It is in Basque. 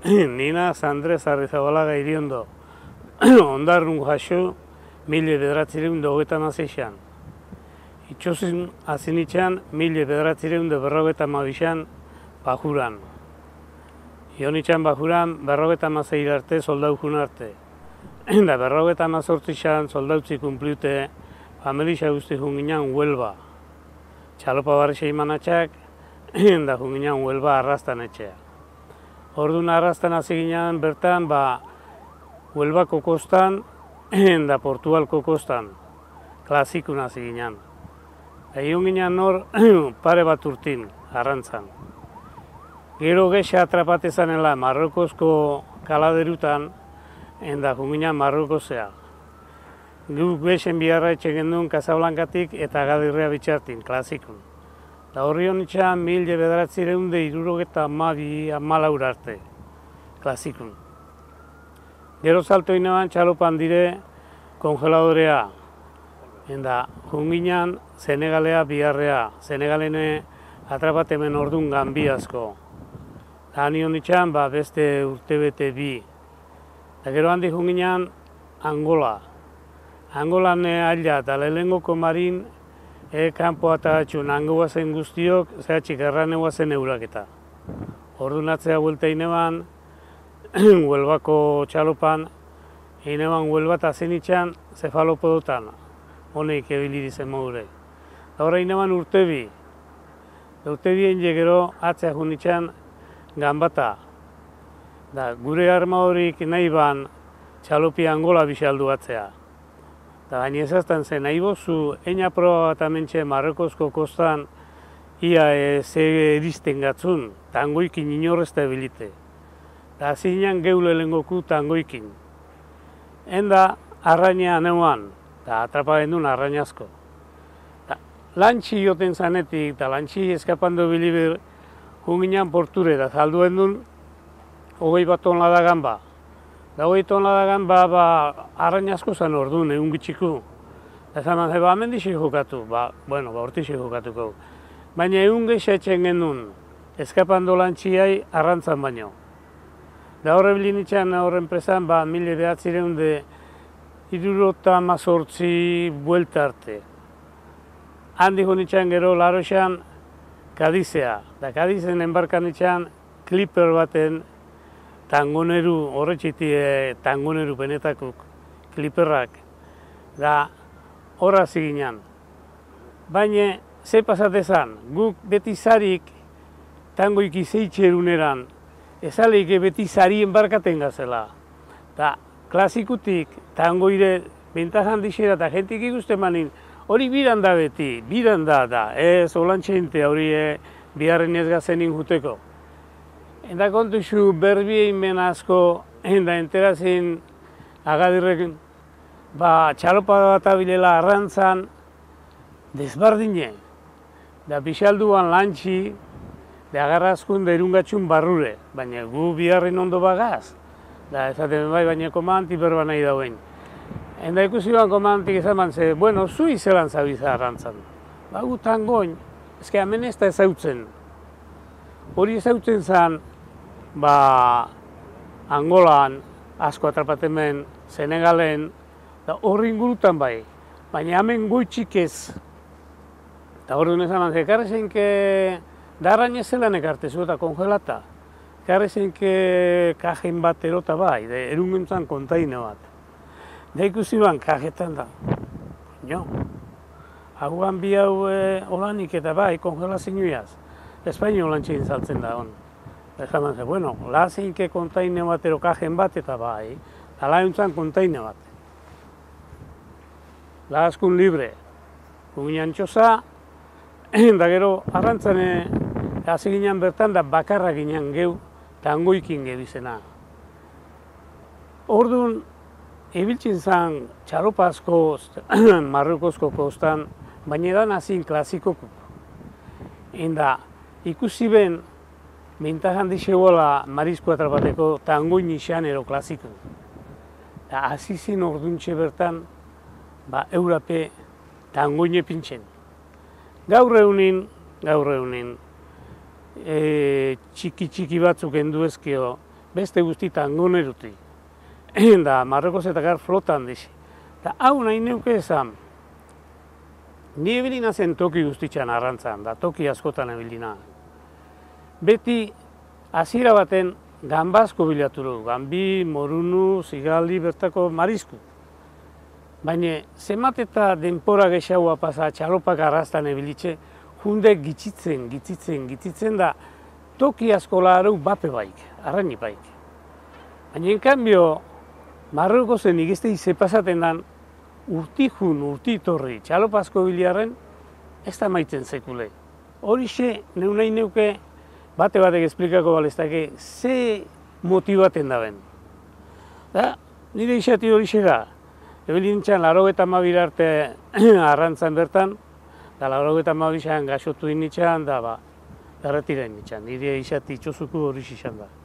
Nina Andres Arrizabalaga Iriondo, ondarrun jaso, 1926an. Itxosin azinitxan, 1952an Bajuran. Ionitxan Bajuran, 56 arte soldaukun arte. Da 58an soldautzi kumpliute, familia guzti junginan Huelva. Txalopa barrixe imanatxak, da junginan Huelva arrastan etxea. Orduan arrastan hasi ginen bertan, Huelvako kostan, da Portugalko kostan, klasikun hasi ginen. Egon ginen nor, pare bat urtin, arrantzan. Gero gexa atrapatezanela Marrokozko kaladerutan, da junginan Marrokozea. Guk bexen biharra etxegen duen Casablancatik eta Agadirrea bitxartin, klasikun. Da horri honitxan 1972 arte, klasikun. Gero salto inean txalopan dire kongeladorea. Enda, junginan Senegalea biharrea, Senegalene atrapatemen ordun Gambiazko. Da hani honitxan beste urtebete bi. Da gero handi junginan Angola. Angolan aila eta lehengoko marin kanpoa eta atxun hangoa zen guztiok, zehatxik erranegoa zen euraketa. Orduan atzea buelta ineban, Huelvako txalopan, ineban Huelva eta zenitxan zefalopodotan, honeik ebili dizen modure. Da horre ineban urtebi. Urtebien gero atzea junitxan Gambata. Da gure arma horik nahi ban txalopi Angola bixaldu atzea. Eta gaini ezazten zen, nahi bozu, eina proba bat amentxe Marrokozko kostan ia ze eristen gatzun, tangoikin inorrezta ebilite. Eta hasi ginen geule lehengoku tangoikin. Enda arraina neuan, eta atrapa gendun arrainazko. Lantxi joten zanetik, eta lantxi eskapando bilibir, junginan porture, eta zaldu gendun, 20 tonlada gamba. Da 20 tonlada gamba arrainazko zen orduan, egun gitxiku. Eta zaman, amendixe jokatu, hortixe jokatuko. Baina egun geixetzen genuen, eskapando lantxiai arrantzan baino. Da horre bilinitxan horren presan, 1978 buelta arte. Handi honitxan gero Laroxan Kadizea. Da Kadizen enbarkan itxan Clipper baten tangoneru, horretxiti tangoneru benetakuk, Clipperrak. Da horra ziginan. Baina, ze pasatezan, guk beti zarik tangoik izeitxeruneran, ezaleik beti zari enbarkaten gazela. Da klasikutik tangoire bentajan dixera eta jentik ikusten manin, hori biran da beti, biran da, ez olantxeinte hori biharren ez gazenin juteko. Eta kontuxu berbien ben asko, da enterazin Agadirrek, txalopa bat abilela arrantzan, desbardine. Da pixalduan lantxi, da agarrazkun da irungatxun barrure, baina gu biharren ondo bagaz. Da ezaten baina komanti berba nahi dauen. Enda ikusi ban komantik ezaman ze, zu izelan zabiza arrantzan. Gu tangoin, ezke hemen ez da ezautzen. Hori ezautzen zen, Angolan, asko atrapatemen, Senegalen, horri ingurutan bai, baina hemen goitxik ez. Eta hori nezaman ze, karre zenke, darrain ez zelan ekartezu eta kongelata. Karre zenke kajen bat erota bai, erunguntzan kontaine bat. Da ikusi ban, kajetan da. Aguan bi hau olanik eta bai, kongelazioaz. Espaino olantxein saltzen da hon. Eta man ze, lazinke kontaine bat ero kajen bat eta bai, alauntzan kontaine bat. Laazkun libre, guginan txosa, da gero arrantzane hasi ginen bertan da bakarra ginen geu, tangoikin gebizena. Orduan, ibiltzen zen txalopazko, Marrokozko kostan, baina edan hazin klasikoko. Enda, ikusi ben, mintajan dixegoela marizko atrapateko tangoin izan ero klasiko. Eta hasi zen orduntxe bertan, eurape tangoine pintzen. Gaur egunin, txiki batzuk endu ezkio, beste guztitan goneruti. Da, Marrokoz eta gar flotan dizi. Da, hau nahi neuke esan, ni ebilina zen toki guztitxan arrantzan, da toki askotan ebilina. Beti, hasiera baten, gambazko bilaturu, gambi, morunu, zigaldi, bertako marisku. Baina, zemat eta denpora gexaua pasa, txalopak arrastan ebilitxe, junde gitzitzen da, toki askola arau bape baik, arraini baik. Baina, en cambio, Marroko zen igizte izepasaten dan, urtitorri, txalopazko biliarren, ez da maitzen sekule. Horixe, nahi neuke, batek esplikako balestake, ze motibaten da ben. Da, nire isati horixe da. Ebili nintzen, 82 arte arrantzan bertan, da 82 gaixotu nintzen, da, erretiren nintzen. Nire isati txozuko horixe izan da.